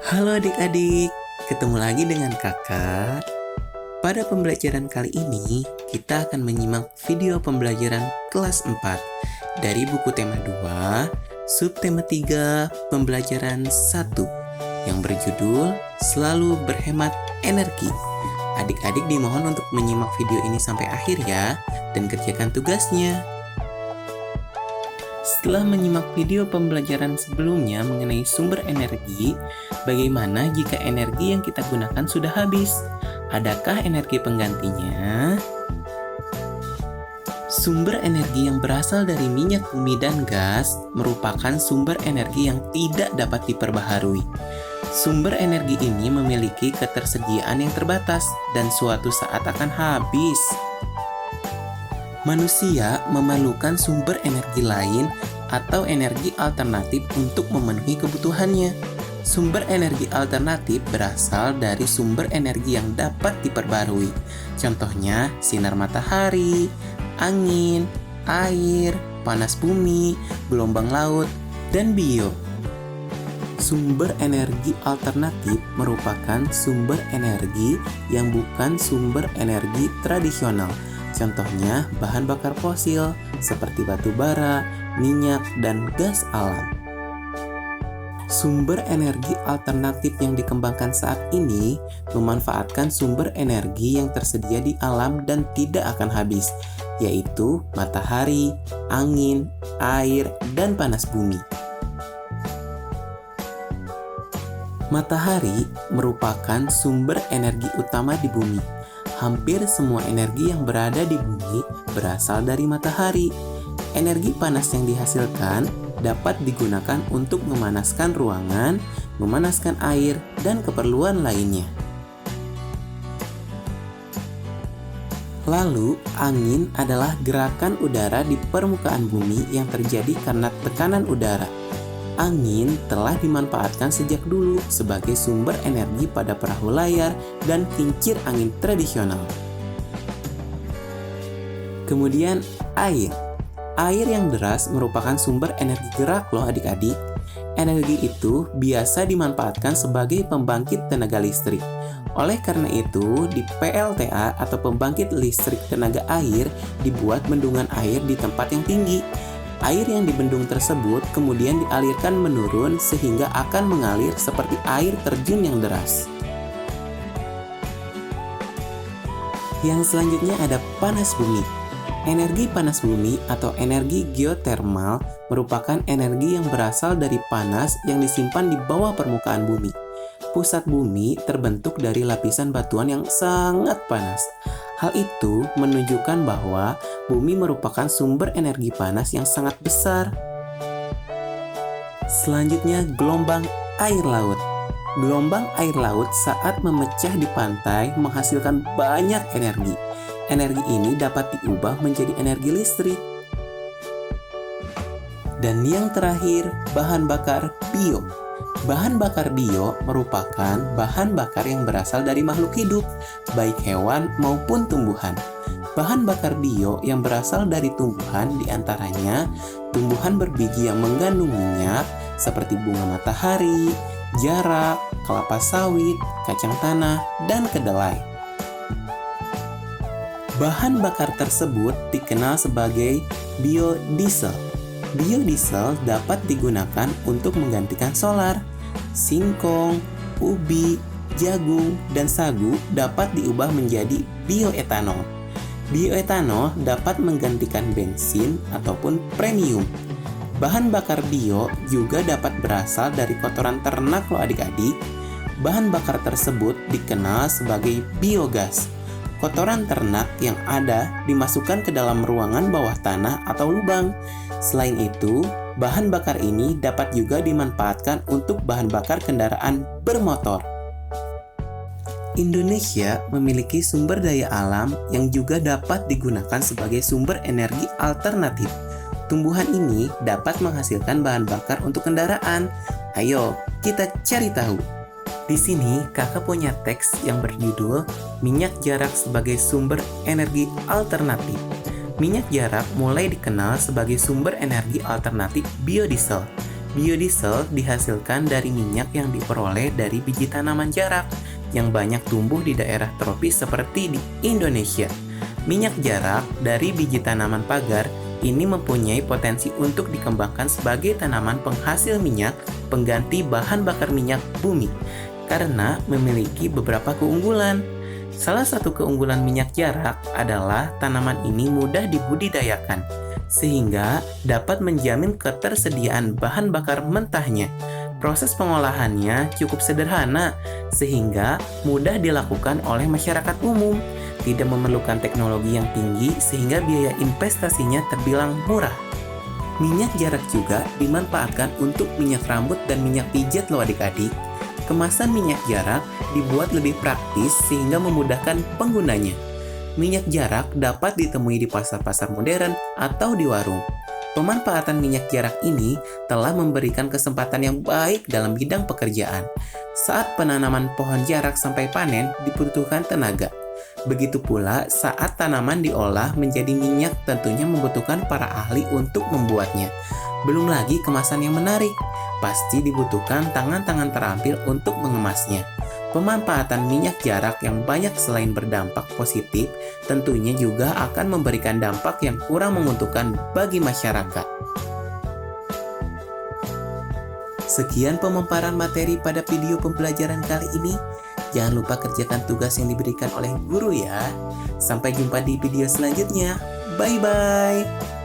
Halo adik-adik, ketemu lagi dengan kakak. Pada pembelajaran kali ini, kita akan menyimak video pembelajaran kelas 4 dari buku tema 2, subtema 3, pembelajaran 1 yang berjudul Selalu Berhemat Energi. Adik-adik dimohon untuk menyimak video ini sampai akhir ya, dan kerjakan tugasnya. Setelah menyimak video pembelajaran sebelumnya mengenai sumber energi, bagaimana jika energi yang kita gunakan sudah habis? Adakah energi penggantinya? Sumber energi yang berasal dari minyak bumi dan gas merupakan sumber energi yang tidak dapat diperbaharui. Sumber energi ini memiliki ketersediaan yang terbatas dan suatu saat akan habis. Manusia memerlukan sumber energi lain atau energi alternatif untuk memenuhi kebutuhannya. Sumber energi alternatif berasal dari sumber energi yang dapat diperbarui. Contohnya, sinar matahari, angin, air, panas bumi, gelombang laut, dan bio. Sumber energi alternatif merupakan sumber energi yang bukan sumber energi tradisional. Contohnya, bahan bakar fosil seperti batu bara, minyak, dan gas alam. Sumber energi alternatif yang dikembangkan saat ini memanfaatkan sumber energi yang tersedia di alam dan tidak akan habis, yaitu matahari, angin, air, dan panas bumi. Matahari merupakan sumber energi utama di bumi. Hampir semua energi yang berada di bumi berasal dari matahari. Energi panas yang dihasilkan dapat digunakan untuk memanaskan ruangan, memanaskan air, dan keperluan lainnya. Lalu, angin adalah gerakan udara di permukaan bumi yang terjadi karena tekanan udara. Angin telah dimanfaatkan sejak dulu sebagai sumber energi pada perahu layar dan kincir angin tradisional. Kemudian, air. Air yang deras merupakan sumber energi gerak loh adik-adik. Energi itu biasa dimanfaatkan sebagai pembangkit tenaga listrik. Oleh karena itu, di PLTA atau pembangkit listrik tenaga air dibuat bendungan air di tempat yang tinggi. Air yang di bendung tersebut kemudian dialirkan menurun sehingga akan mengalir seperti air terjun yang deras. Yang selanjutnya ada panas bumi. Energi panas bumi atau energi geotermal merupakan energi yang berasal dari panas yang disimpan di bawah permukaan bumi. Pusat bumi terbentuk dari lapisan batuan yang sangat panas. Hal itu menunjukkan bahwa bumi merupakan sumber energi panas yang sangat besar. Selanjutnya, gelombang air laut. Gelombang air laut saat memecah di pantai menghasilkan banyak energi. Energi ini dapat diubah menjadi energi listrik. Dan yang terakhir, bahan bakar bio. Bahan bakar bio merupakan bahan bakar yang berasal dari makhluk hidup, baik hewan maupun tumbuhan. Bahan bakar bio yang berasal dari tumbuhan diantaranya tumbuhan berbiji yang mengandung minyak seperti bunga matahari, jarak, kelapa sawit, kacang tanah, dan kedelai. Bahan bakar tersebut dikenal sebagai biodiesel. Biodiesel dapat digunakan untuk menggantikan solar. Singkong, ubi, jagung, dan sagu dapat diubah menjadi bioetanol. Bioetanol dapat menggantikan bensin ataupun premium. Bahan bakar bio juga dapat berasal dari kotoran ternak loh adik-adik. Bahan bakar tersebut dikenal sebagai biogas. Kotoran ternak yang ada dimasukkan ke dalam ruangan bawah tanah atau lubang. Selain itu, bahan bakar ini dapat juga dimanfaatkan untuk bahan bakar kendaraan bermotor. Indonesia memiliki sumber daya alam yang juga dapat digunakan sebagai sumber energi alternatif. Tumbuhan ini dapat menghasilkan bahan bakar untuk kendaraan. Ayo, kita cari tahu. Di sini, kakak punya teks yang berjudul Minyak Jarak sebagai Sumber Energi Alternatif. Minyak jarak mulai dikenal sebagai sumber energi alternatif biodiesel. Biodiesel dihasilkan dari minyak yang diperoleh dari biji tanaman jarak yang banyak tumbuh di daerah tropis seperti di Indonesia. Minyak jarak dari biji tanaman pagar ini mempunyai potensi untuk dikembangkan sebagai tanaman penghasil minyak pengganti bahan bakar minyak bumi karena memiliki beberapa keunggulan. Salah satu keunggulan minyak jarak adalah tanaman ini mudah dibudidayakan, sehingga dapat menjamin ketersediaan bahan bakar mentahnya. Proses pengolahannya cukup sederhana, sehingga mudah dilakukan oleh masyarakat umum. Tidak memerlukan teknologi yang tinggi, sehingga biaya investasinya terbilang murah. Minyak jarak juga dimanfaatkan untuk minyak rambut dan minyak pijat loh adik-adik. Kemasan minyak jarak dibuat lebih praktis sehingga memudahkan penggunanya. Minyak jarak dapat ditemui di pasar-pasar modern atau di warung. Pemanfaatan minyak jarak ini telah memberikan kesempatan yang baik dalam bidang pekerjaan. Saat penanaman pohon jarak sampai panen dibutuhkan tenaga. Begitu pula saat tanaman diolah menjadi minyak tentunya membutuhkan para ahli untuk membuatnya. Belum lagi kemasan yang menarik, pasti dibutuhkan tangan-tangan terampil untuk mengemasnya. Pemanfaatan minyak jarak yang banyak selain berdampak positif, tentunya juga akan memberikan dampak yang kurang menguntungkan bagi masyarakat. Sekian pemaparan materi pada video pembelajaran kali ini. Jangan lupa kerjakan tugas yang diberikan oleh guru ya. Sampai jumpa di video selanjutnya. Bye-bye.